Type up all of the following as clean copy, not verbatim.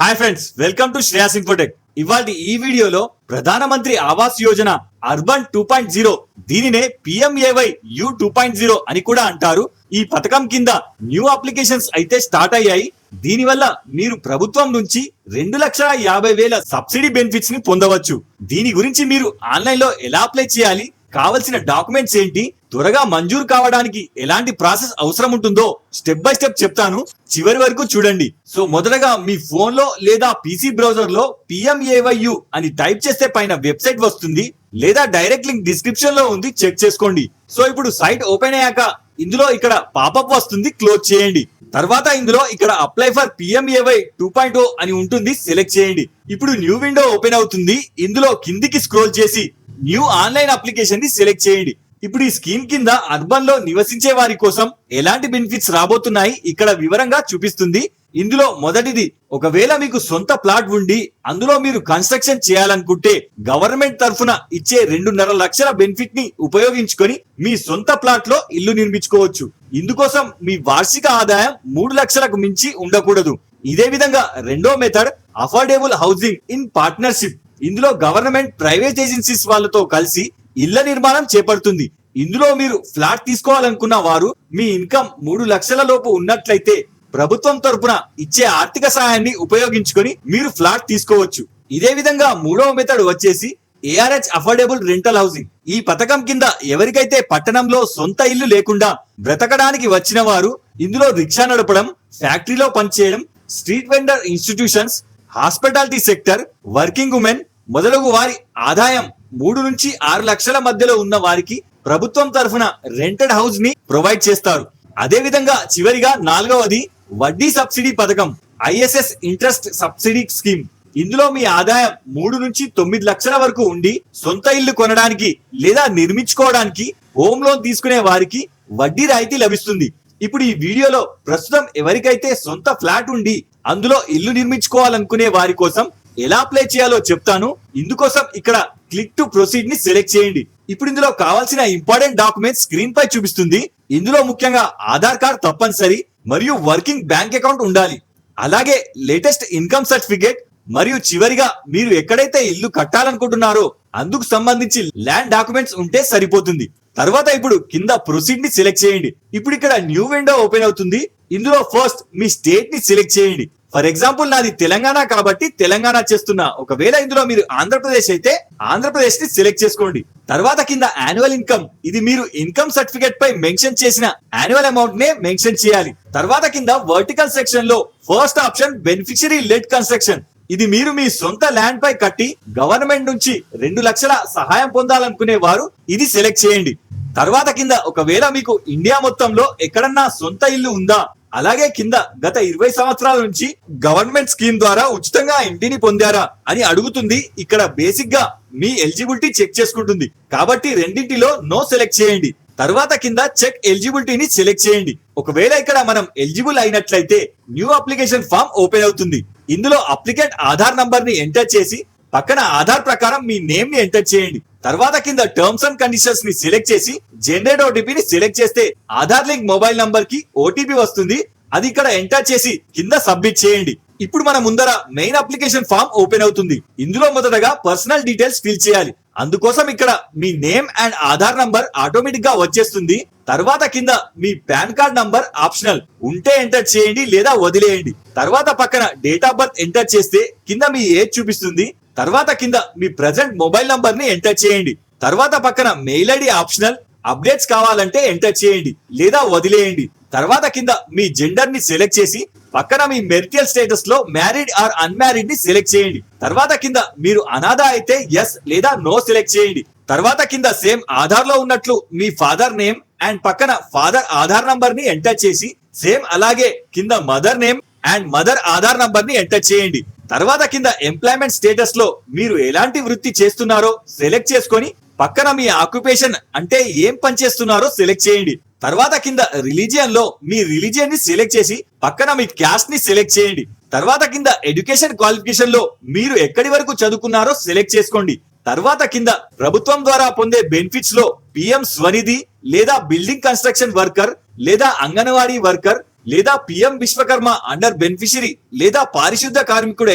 Hi friends, welcome to Shreyas Infotech. ఇవాల్టి ఈ వీడియోలో ప్రధానమంత్రి ఆవాస్ యోజన అర్బన్ 2.0 దీనినే PMAY U 2.0 అని కూడా అంటారు. ఈ పథకం కింద న్యూ అప్లికేషన్స్ అయితే స్టార్ట్ అయ్యాయి. దీనివల్ల మీరు ప్రభుత్వం నుంచి 2,50,000 సబ్సిడీ బెనిఫిట్స్ ని పొందవచ్చు. దీని గురించి మీరు ఆన్లైన్ లో ఎలా అప్లై చేయాలి, కావలసిన డాక్యుమెంట్స్ ఏంటి, త్వరగా మంజూరు కావడానికి ఎలాంటి ప్రాసెస్ అవసరం ఉంటుందో స్టెప్ బై స్టెప్ చెప్తాను. చివరి వరకు చూడండి. సో మొదటగా మీ ఫోన్ లో లేదా పీసీ బ్రౌజర్ లో PMAYU అని టైప్ చేస్తే పైన వెబ్సైట్ వస్తుంది, లేదా డైరెక్ట్ లింక్ డిస్క్రిప్షన్ లో ఉంది, చెక్ చేసుకోండి. సో ఇప్పుడు సైట్ ఓపెన్ అయ్యాక ఇందులో ఇక్కడ పాపప్ వస్తుంది, క్లోజ్ చేయండి. తర్వాత ఇందులో ఇక్కడ అప్లై ఫర్ PMAY 2.0 అని ఉంటుంది, సెలెక్ట్ చేయండి. ఇప్పుడు న్యూ విండో ఓపెన్ అవుతుంది. ఇందులో కిందికి స్క్రోల్ చేసి న్యూ ఆన్లైన్ అప్లికేషన్ ని సెలెక్ట్ చేయండి. ఇప్పుడు ఈ స్కీమ్ కింద అర్బన్ లో నివసించే వారి కోసం ఎలాంటి బెనిఫిట్స్ రాబోతున్నాయి ఇక్కడ వివరంగా చూపిస్తుంది. ఇందులో మొదటిది, ఒకవేళ మీకు సొంత ప్లాట్ ఉండి అందులో మీరు కన్స్ట్రక్షన్ చేయాలనుకుంటే గవర్నమెంట్ తరఫున ఇచ్చే 2.5 లక్షల బెనిఫిట్ ని ఉపయోగించుకొని మీ సొంత ప్లాట్ లో ఇల్లు నిర్మించుకోవచ్చు. ఇందుకోసం మీ వార్షిక ఆదాయం 3 లక్షలకు మించి ఉండకూడదు. ఇదే విధంగా రెండో method, affordable housing in partnership. ఇందులో గవర్నమెంట్ ప్రైవేట్ ఏజెన్సీస్ వాళ్ళతో కలిసి ఇళ్ల నిర్మాణం చేపడుతుంది. ఇందులో మీరు ఫ్లాట్ తీసుకోవాలనుకున్న వారు మీ ఇన్కమ్ 3 లక్షల లోపు ఉన్నట్లయితే ప్రభుత్వం తరపున ఇచ్చే ఆర్థిక సహాయాన్ని ఉపయోగించుకొని మీరు ఫ్లాట్ తీసుకోవచ్చు. ఇదే విధంగా మూడవ మెథడ్ వచ్చేసి ARH అఫోర్డబుల్ రెంటల్ హౌసింగ్. ఈ పథకం కింద ఎవరికైతే పట్టణంలో సొంత ఇల్లు లేకుండా బ్రతకడానికి వచ్చిన వారు ఇందులో రిక్షా నడపడం, ఫ్యాక్టరీలో పనిచేయడం, street vendor institutions, hospitality sector, working women మొదలగు వారి ఆదాయం 3 నుంచి 6 లక్షల మధ్యలో ఉన్న వారికి ప్రభుత్వం తరఫున రెంటెడ్ హౌస్ ని ప్రొవైడ్ చేస్తారు. అదే విధంగా చివరిగా నాలుగవది వడ్డీ సబ్సిడీ పథకం, ISS ఇంట్రెస్ట్ సబ్సిడీ స్కీమ్. ఇందులో మీ ఆదాయం 3 నుంచి 9 లక్షల వరకు ఉండి సొంత ఇల్లు కొనడానికి లేదా నిర్మించుకోవడానికి హోమ్ లోన్ తీసుకునే వారికి వడ్డీ రాయితీ లభిస్తుంది. ఇప్పుడు ఈ వీడియోలో ప్రస్తుతం ఎవరికైతే సొంత ఫ్లాట్ ఉండి అందులో ఇల్లు నిర్మించుకోవాలనుకునే వారి కోసం ఎలా అప్లై చేయాలో చెప్తాను. ఇందుకోసం ఇక్కడ క్లిక్ టు ప్రొసీడ్ ని సెలెక్ట్ చేయండి. ఇప్పుడు ఇందులో కావాల్సిన ఇంపార్టెంట్ డాక్యుమెంట్స్ స్క్రీన్ పై చూపిస్తుంది. ఇందులో ముఖ్యంగా ఆధార్ కార్డ్ తప్పనిసరి మరియు వర్కింగ్ బ్యాంక్ అకౌంట్ ఉండాలి. అలాగే లేటెస్ట్ ఇన్కమ్ సర్టిఫికేట్ మరియు చివరిగా మీరు ఎక్కడైతే ఇల్లు కట్టాలనుకుంటున్నారో అందుకు సంబంధించి ల్యాండ్ డాక్యుమెంట్స్ ఉంటే సరిపోతుంది. తర్వాత ఇప్పుడు కింద ప్రొసీడ్ ని సెలెక్ట్ చేయండి. ఇప్పుడు ఇక్కడ న్యూ విండో ఓపెన్ అవుతుంది. ఇందులో ఫస్ట్ మీ స్టేట్ ని సెలెక్ట్ చేయండి. ఫర్ ఎగ్జాంపుల్ నాది తెలంగాణ కాబట్టి తెలంగాణ చేస్తున్నా. ఒకవేళ ఇందులో మీరు ఆంధ్రప్రదేశ్ అయితే ఆంధ్రప్రదేశ్ ని సెలెక్ట్ చేసుకోండి. తర్వాత కింద యాన్యువల్ ఇన్కమ్, ఇది మీరు ఇన్కమ్ సర్టిఫికేట్ పై మెన్షన్ చేసిన యాన్యువల్ అమౌంట్ నే మెన్షన్ చేయాలి. తర్వాత కింద వర్టికల్ సెక్షన్ లో first option beneficiary lead construction. ఇది మీరు మీ సొంత ల్యాండ్ పై కట్టి గవర్నమెంట్ నుంచి 2 లక్షల సహాయం పొందాలనుకునే వారు ఇది సెలెక్ట్ చేయండి. తర్వాత కింద ఒకవేళ మీకు ఇండియా మొత్తంలో ఎక్కడన్నా సొంత ఇల్లు ఉందా, అలాగే కింద గత 20 సంవత్సరాల నుంచి గవర్నమెంట్ స్కీమ్ ద్వారా ఉచితంగా ఇంటిని పొందారా అని అడుగుతుంది. ఇక్కడ బేసిక్ గా మీ ఎలిజిబిలిటీ చెక్ చేసుకుంటుంది కాబట్టి రెండింటిలో నో సెలెక్ట్ చేయండి. తర్వాత కింద చెక్ ఎలిజిబిలిటీని సెలెక్ట్ చేయండి. ఒకవేళ ఇక్కడ మనం ఎలిజిబుల్ అయినట్లయితే న్యూ అప్లికేషన్ ఫామ్ ఓపెన్ అవుతుంది. ఇందులో అప్లికెంట్ ఆధార్ నంబర్ ని ఎంటర్ చేసి పక్కన ఆధార్ ప్రకారం మీ నేమ్ ని ఎంటర్ చేయండి. తర్వాత కింద టర్మ్స్ అండ్ కండిషన్స్ ని సెలెక్ట్ చేసి జనరేట్ OTP ని సెలెక్ట్ చేస్తే ఆధార్ లింక్ మొబైల్ నంబర్ కి OTP వస్తుంది. అది ఇక్కడ ఎంటర్ చేసి కింద సబ్మిట్ చేయండి. ఇప్పుడు మన ముందర మెయిన్ అప్లికేషన్ ఫామ్ ఓపెన్ అవుతుంది. ఇందులో మొదటగా పర్సనల్ డీటెయిల్స్ ఫిల్ చేయాలి. అందుకోసం ఇక్కడ మీ name and Aadhaar number automatic గా వచ్చేస్తుంది. తర్వాత కింద మీ పాన్ కార్డ్ నంబర్ ఆప్షనల్, ఉంటే ఎంటర్ చేయండి లేదా వదిలేయండి. తర్వాత పక్కన డేట్ ఆఫ్ బర్త్ ఎంటర్ చేస్తే కింద మీ ఏజ్ చూపిస్తుంది. తర్వాత కింద మీ ప్రెసెంట్ మొబైల్ నంబర్ ని ఎంటర్ చేయండి. తర్వాత పక్కన మెయిల్ ఐడి ఆప్షనల్, అప్డేట్స్ కావాలంటే ఎంటర్ చేయండి లేదా వదిలేయండి. తర్వాత కింద మీ జెండర్ ని సెలెక్ట్ చేసి పక్కన మీ మెరిటల్ స్టేటస్ లో మ్యారీడ్ ఆర్ అన్మ్యారీడ్ ని సెలెక్ట్ చేయండి. తర్వాత కింద మీరు అనాథ అయితే ఎస్ లేదా నో సెలెక్ట్ చేయండి. తర్వాత కింద సేమ్ ఆధార్ లో ఉన్నట్లు మీ ఫాదర్ నేమ్ అండ్ పక్కన ఫాదర్ ఆధార్ నంబర్ ని ఎంటర్ చేసి సేమ్ అలాగే కింద mother name and mother Aadhaar number ని ఎంటర్ చేయండి. తర్వాత కింద ఎంప్లాయ్మెంట్ స్టేటస్ లో మీరు ఎలాంటి వృత్తి చేస్తున్నారో సెలెక్ట్ చేసుకొని పక్కన మీ ఆక్యుపేషన్ అంటే ఏం పని చేస్తున్నారో సెలెక్ట్ చేయండి. తర్వాత కింద రిలీజియన్ లో మీ రిలీజియన్ ని సెలెక్ట్ చేసి పక్కన మీ క్యాస్ట్ ని సెలెక్ట్ చేయండి. తర్వాత కింద ఎడ్యుకేషన్ క్వాలిఫికేషన్ లో మీరు ఎక్కడి వరకు చదువుకున్నారో సెలెక్ట్ చేసుకోండి. తర్వాత కింద ప్రభుత్వం ద్వారా పొందే బెనిఫిట్స్ లో PM స్వనిధి లేదా బిల్డింగ్ కన్స్ట్రక్షన్ వర్కర్ లేదా అంగన్వాడీ వర్కర్ లేదా పిఎం విశ్వకర్మ అండర్ బెనిఫిషరీ లేదా పారిశుద్ధ కార్మికుడు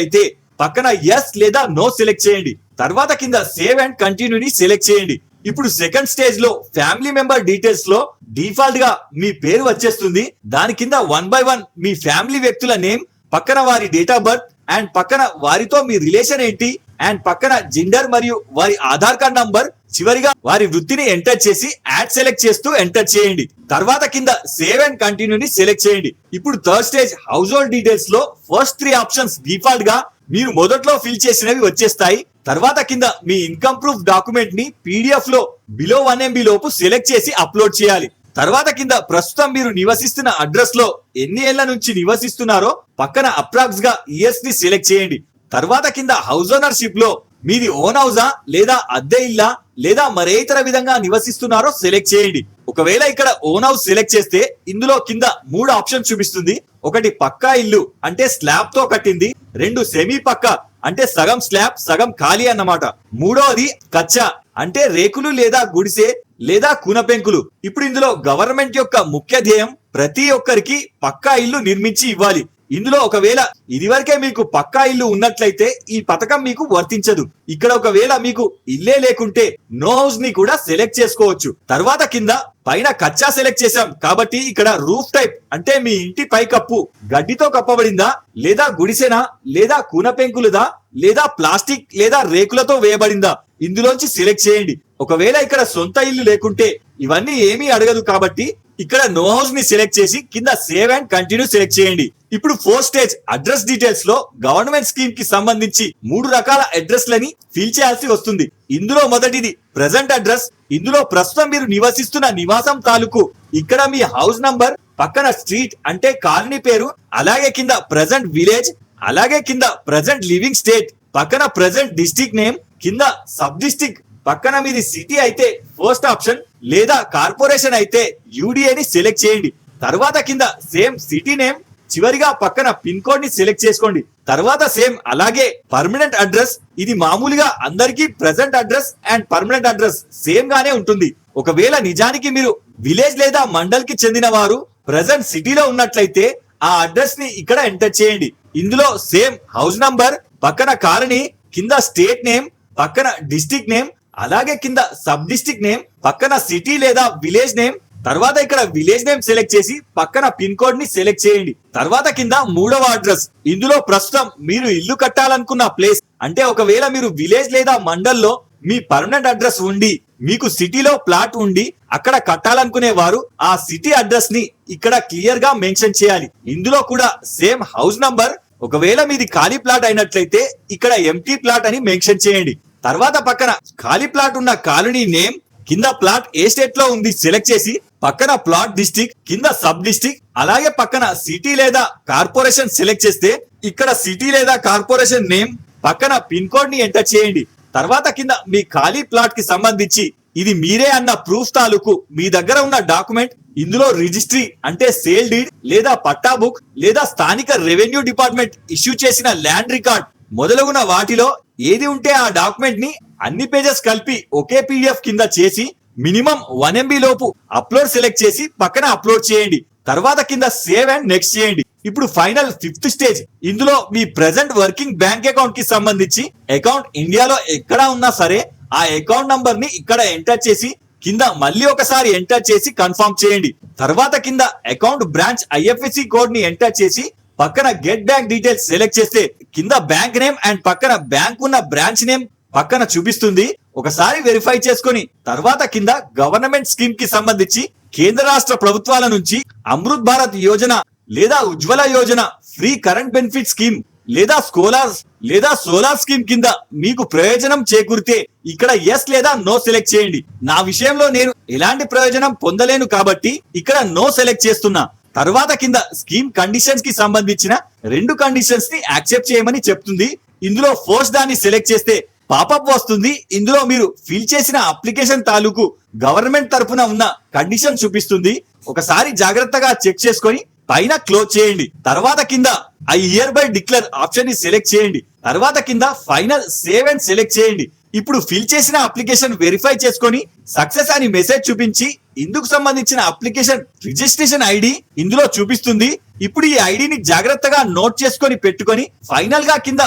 అయితే పక్కన ఎస్ లేదా నో సెలెక్ట్ చేయండి. తర్వాత కింద సేవ్ అండ్ కంటిన్యూని సెలెక్ట్ చేయండి. ఇప్పుడు సెకండ్ స్టేజ్ లో ఫ్యామిలీ మెంబర్ డీటెయిల్స్ లో డిఫాల్ట్ గా మీ పేరు వచ్చేస్తుంది. దాని కింద 1 by 1 మీ ఫ్యామిలీ వ్యక్తుల నేమ్, పక్కన వారి డేట్ ఆఫ్ బర్త్ అండ్ పక్కన వారితో మీ రిలేషన్ ఏంటి అండ్ పక్కన జెండర్ మరియు వారి ఆధార్ కార్డ్ నంబర్, చివరిగా వారి వృత్తిని ఎంటర్ చేసి యాడ్ సెలెక్ట్ చేస్తూ ఎంటర్ చేయండి. తర్వాత కింద సేవ్ అండ్ కంటిన్యూని సెలెక్ట్ చేయండి. ఇప్పుడు third stage house hold details లో ఫస్ట్ 3 ఆప్షన్స్ డిఫాల్ట్ గా మీరు మొదట్లో ఫిల్ చేసినవి వచ్చేస్తాయి. తర్వాత కింద మీ ఇన్కమ్ ప్రూఫ్ డాక్యుమెంట్ ని పీడిఎఫ్ లో బిలో 1 MB లోపు సెలెక్ట్ చేసి అప్లోడ్ చేయాలి. తర్వాత కింద ప్రస్తుతం మీరు నివసిస్తున్న అడ్రస్ లో ఎన్ని ఏళ్ల నుంచి నివసిస్తున్నారో పక్కన అప్రాక్స్ గా ఇయర్స్ ని సెలెక్ట్ చేయండి. తర్వాత కింద హౌస్ ఓనర్షిప్ లో మీది ఓన్ హౌసా లేదా అద్దె ఇల్లా లేదా మరే ఇతర విధంగా నివసిస్తున్నారో సెలెక్ట్ చేయండి. ఒకవేళ ఇక్కడ ఓన్ హౌస్ సెలెక్ట్ చేస్తే ఇందులో కింద 3 ఆప్షన్ చూపిస్తుంది. ఒకటి పక్కా ఇల్లు అంటే స్లాబ్ తో కట్టింది, 2 సెమీ పక్కా అంటే సగం స్లాబ్ సగం ఖాళీ అన్నమాట, మూడోది కచ్చా అంటే రేకులు లేదా గుడిసె లేదా కూనపెంకులు. ఇప్పుడు ఇందులో గవర్నమెంట్ యొక్క ముఖ్య ధ్యేయం ప్రతి ఒక్కరికి పక్కా ఇల్లు నిర్మించి ఇవ్వాలి. ఇందులో ఒకవేళ ఇదివరకే మీకు పక్కా ఇల్లు ఉన్నట్లయితే ఈ పథకం మీకు వర్తించదు. ఇక్కడ ఒకవేళ మీకు ఇల్లే లేకుంటే నో హౌస్ ని కూడా సెలెక్ట్ చేసుకోవచ్చు. తర్వాత కింద పైన కచ్చా సెలెక్ట్ చేశాం కాబట్టి ఇక్కడ రూఫ్ టైప్ అంటే మీ ఇంటి పై కప్పు గడ్డితో కప్పబడిందా లేదా గుడిసెనా లేదా కూనపెంకులుదా లేదా ప్లాస్టిక్ లేదా రేకులతో వేయబడిందా ఇందులోంచి సెలెక్ట్ చేయండి. ఒకవేళ ఇక్కడ సొంత ఇల్లు లేకుంటే ఇవన్నీ ఏమీ అడగదు కాబట్టి ఇక్కడ నో హౌస్ ని సెలెక్ట్ చేసి కింద సేవ్ అండ్ కంటిన్యూ సెలెక్ట్ చేయండి. ఇప్పుడు 4th స్టేజ్ అడ్రస్ డీటెయిల్స్ లో గవర్నమెంట్ స్కీమ్ కి సంబంధించి 3 రకాల అడ్రస్ లని ఫిల్ చేయాల్సి వస్తుంది. ఇందులో మొదటిది ప్రెజెంట్ అడ్రస్. ఇందులో ప్రస్తుతం మీరు నివసిస్తున్న నివాసం తాలూకు, ఇక్కడ మీ హౌస్ నంబర్, పక్కన స్ట్రీట్ అంటే కాలనీ పేరు, అలాగే కింద ప్రెజెంట్ విలేజ్, అలాగే కింద ప్రెజెంట్ లివింగ్ స్టేట్, పక్కన ప్రెజెంట్ డిస్ట్రిక్ట్ నేమ్, కింద సబ్ డిస్ట్రిక్ట్, పక్కన మీది సిటీ అయితే ఫస్ట్ ఆప్షన్ లేదా కార్పొరేషన్ అయితే యూడిఏని సెలెక్ట్ చేయండి. తర్వాత కింద సేమ్ సిటీ నేమ్, చివరిగా పక్కన పిన్ కోడ్ ని సెలెక్ట్ చేసుకోండి. తర్వాత సేమ్ అలాగే పర్మనెంట్ అడ్రస్. ఇది మామూలుగా అందరికీ present address and permanent address same గానే ఉంటుంది. ఒకవేళ నిజానికి మీరు విలేజ్ లేదా మండల్ కి చెందిన వారు ప్రెజెంట్ సిటీలో ఉన్నట్లయితే ఆ అడ్రస్ ని ఇక్కడ ఎంటర్ చేయండి. ఇందులో సేమ్ హౌస్ నంబర్, పక్కన కాలనీ, కింద స్టేట్ నేమ్, పక్కన డిస్ట్రిక్ట్ నేమ్, అలాగే కింద సబ్ డిస్ట్రిక్ట్ నేమ్, పక్కన సిటీ లేదా విలేజ్ నేమ్, తర్వాత ఇక్కడ విలేజ్ నేమ్ సెలెక్ట్ చేసి పక్కన పిన్ కోడ్ ని సెలెక్ట్ చేయండి. తర్వాత కింద 3వ అడ్రస్. ఇందులో ప్రస్తుతం మీరు ఇల్లు కట్టాలనుకున్న ప్లేస్ అంటే ఒకవేళ మీరు విలేజ్ లేదా మండల్లో మీ పర్మనెంట్ అడ్రస్ ఉండి మీకు సిటీలో ప్లాట్ ఉండి అక్కడ కట్టాలనుకునే వారు ఆ సిటీ అడ్రస్ ని ఇక్కడ క్లియర్ గా మెన్షన్ చేయాలి. ఇందులో కూడా సేమ్ హౌస్ నంబర్, ఒకవేళ మీది ఖాళీ ప్లాట్ అయినట్లయితే ఇక్కడ ఎంటీ ప్లాట్ అని మెన్షన్ చేయండి. తర్వాత పక్కన ఖాళీ ప్లాట్ ఉన్న కాలనీ నేమ్, కింద ప్లాట్ ఏ స్టేట్ లో ఉంది సెలెక్ట్ చేసి పక్కన ప్లాట్ డిస్ట్రిక్ట్, కింద సబ్ డిస్ట్రిక్ట్, అలాగే పక్కన సిటీ లేదా కార్పొరేషన్ సెలెక్ట్ చేస్తే ఇక్కడ సిటీ లేదా కార్పొరేషన్ నేమ్, పక్కన పిన్ కోడ్ ని ఎంటర్ చేయండి. తర్వాత కింద మీ ఖాళీ ప్లాట్ కి సంబంధించి ఇది మీరే అన్న ప్రూఫ్ తాలూకు మీ దగ్గర ఉన్న డాక్యుమెంట్, ఇందులో రిజిస్ట్రీ అంటే సేల్ డీడ్ లేదా పట్టా బుక్ లేదా స్థానిక రెవెన్యూ డిపార్ట్మెంట్ ఇష్యూ చేసిన ల్యాండ్ రికార్డ్ మొదలగున వాటిలో ఏది ఉంటే ఆ డాక్యుమెంట్ ని అన్ని పేజెస్ కలిపి ఒకే పీడిఎఫ్ కింద చేసి మినిమం 1 MB లోపు అప్లోడ్ సెలెక్ట్ చేసి పక్కన అప్లోడ్ చేయండి. తర్వాత కింద సేవ్ అండ్ నెక్స్ట్ చేయండి. ఇప్పుడు ఫైనల్ 5th స్టేజ్. ఇందులో మీ ప్రెజెంట్ వర్కింగ్ బ్యాంక్ అకౌంట్ కి సంబంధించి అకౌంట్ ఇండియాలో ఎక్కడ ఉన్నా సరే ఆ అకౌంట్ నంబర్ ని ఇక్కడ ఎంటర్ చేసి కింద మళ్ళీ ఒకసారి ఎంటర్ చేసి కన్ఫర్మ్ చేయండి. తర్వాత కింద అకౌంట్ బ్రాంచ్ IFSC కోడ్ ని ఎంటర్ చేసి పక్కన గెట్ బ్యాంక్ డీటెయిల్స్ సెలెక్ట్ చేస్తే కింద బ్యాంక్ నేమ్ అండ్ పక్కన బ్యాంక్ ఉన్న బ్రాంచ్ నేమ్ పక్కన చూపిస్తుంది. ఒకసారి వెరిఫై చేసుకొని తర్వాత కింద గవర్నమెంట్ స్కీమ్ కి సంబంధించి కేంద్ర రాష్ట్ర ప్రభుత్వాల నుంచి అమృత్ భారత్ యోజన లేదా Ujjwala Yojana, free current benefit scheme లేదా సోలార్ స్కీమ్ కింద మీకు ప్రయోజనం చేకూరితే ఇక్కడ ఎస్ లేదా నో సెలెక్ట్ చేయండి. నా విషయంలో నేను ఎలాంటి ప్రయోజనం పొందలేను కాబట్టి ఇక్కడ నో సెలెక్ట్ చేస్తున్నా. తర్వాత కింద స్కీమ్ కండిషన్స్ కి సంబంధించిన 2 కండిషన్స్ ని యాక్సెప్ట్ చేయమని చెప్తుంది. ఇందులో ఫస్ట్ దాన్ని సెలెక్ట్ చేస్తే పాపప్ వస్తుంది. ఇందులో మీరు ఫిల్ చేసిన అప్లికేషన్ తాలూకు గవర్నమెంట్ తరఫున ఉన్న కండిషన్ చూపిస్తుంది. ఒకసారి జాగ్రత్తగా చెక్ చేసుకొని పైన క్లోజ్ చేయండి. తర్వాత కింద I here by declare option ని సెలెక్ట్ చేయండి. తర్వాత కింద ఫైనల్ సేవ్ అండ్ సెలెక్ట్ చేయండి. ఇప్పుడు ఫిల్ చేసిన అప్లికేషన్ వెరిఫై చేసుకొని సక్సెస్ అని మెసేజ్ చూపించి ఇందుకు సంబంధించిన అప్లికేషన్ రిజిస్ట్రేషన్ ఐడి ఇందులో చూపిస్తుంది. ఇప్పుడు ఈ ఐడిని జాగ్రత్తగా నోట్ చేసుకొని పెట్టుకొని ఫైనల్ గా కింద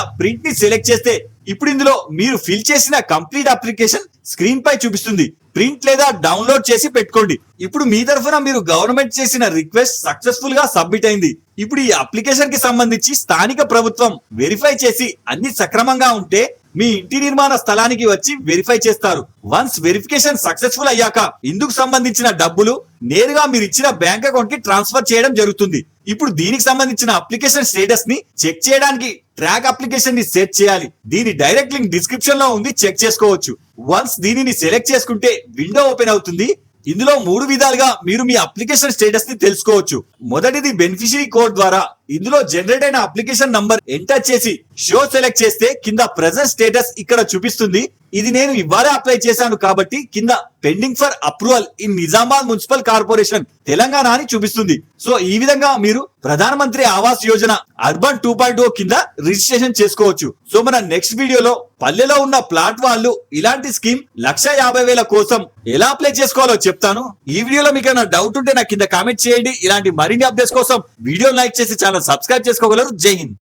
ప్రింట్ ని సెలెక్ట్ చేస్తే ఇప్పుడు ఇందులో మీరు ఫిల్ చేసిన కంప్లీట్ అప్లికేషన్ స్క్రీన్ పై చూపిస్తుంది. ప్రింట్ లేదా డౌన్లోడ్ చేసి పెట్టుకోండి. ఇప్పుడు మీ తరఫున మీరు గవర్నమెంట్ చేసిన రిక్వెస్ట్ సక్సెస్ఫుల్ గా సబ్మిట్ అయింది. ఇప్పుడు ఈ అప్లికేషన్ కి సంబంధించి స్థానిక ప్రభుత్వం వెరిఫై చేసి అన్ని సక్రమంగా ఉంటే మీ ఇంటి నిర్మాణ స్థలానికి వచ్చి వెరిఫై చేస్తారు. వన్స్ వెరిఫికేషన్ సక్సెస్ఫుల్ అయ్యాక ఇందుకు సంబంధించిన డబ్బులు నేరుగా మీరు ఇచ్చిన బ్యాంక్ అకౌంట్ కి ట్రాన్స్ఫర్ చేయడం జరుగుతుంది. ఇప్పుడు దీనికి సంబంధించిన అప్లికేషన్ స్టేటస్ ని చెక్ చేయడానికి ట్రాక్ అప్లికేషన్ ని సెట్ చేయాలి. దీని డైరెక్ట్ లింక్ డిస్క్రిప్షన్ లో ఉంది, చెక్ చేసుకోవచ్చు. వన్స్ దీనిని సెలెక్ట్ చేసుకుంటే విండో ఓపెన్ అవుతుంది. ఇందులో 3 విధాలుగా మీరు మీ అప్లికేషన్ స్టేటస్ ని తెలుసుకోవచ్చు. మొదటిది బెనిఫిషియరీ కోడ్ ద్వారా. ఇందులో జనరేట్ అయిన అప్లికేషన్ నంబర్ ఎంటర్ చేసి షో సెలెక్ట్ చేస్తే కింద ప్రెజెంట్ స్టేటస్ ఇక్కడ చూపిస్తుంది. ఇది నేను ఇవ్వాలే అప్లై చేశాను కాబట్టి కింద pending for approval in Nizamabad municipal corporation Telangana అని చూపిస్తుంది. సో ఈ విధంగా మీరు ప్రధానమంత్రి ఆవాస్ యోజన అర్బన్ 2.0 కింద రిజిస్ట్రేషన్ చేసుకోవచ్చు. సో మన నెక్స్ట్ వీడియోలో పల్లెలో ఉన్న ప్లాట్ వాళ్ళు ఇలాంటి స్కీమ్ 1,50,000 కోసం ఎలా అప్లై చేసుకోవాలో చెప్తాను. ఈ వీడియోలో మీకు ఏమైనా డౌట్ ఉంటే నాకు కింద కామెంట్ చేయండి. ఇలాంటి మరిన్ని అప్డేట్స్ కోసం వీడియో లైక్ చేసి ఛానల్ సబ్స్క్రైబ్ చేసుకోగలరు. జై హింద్.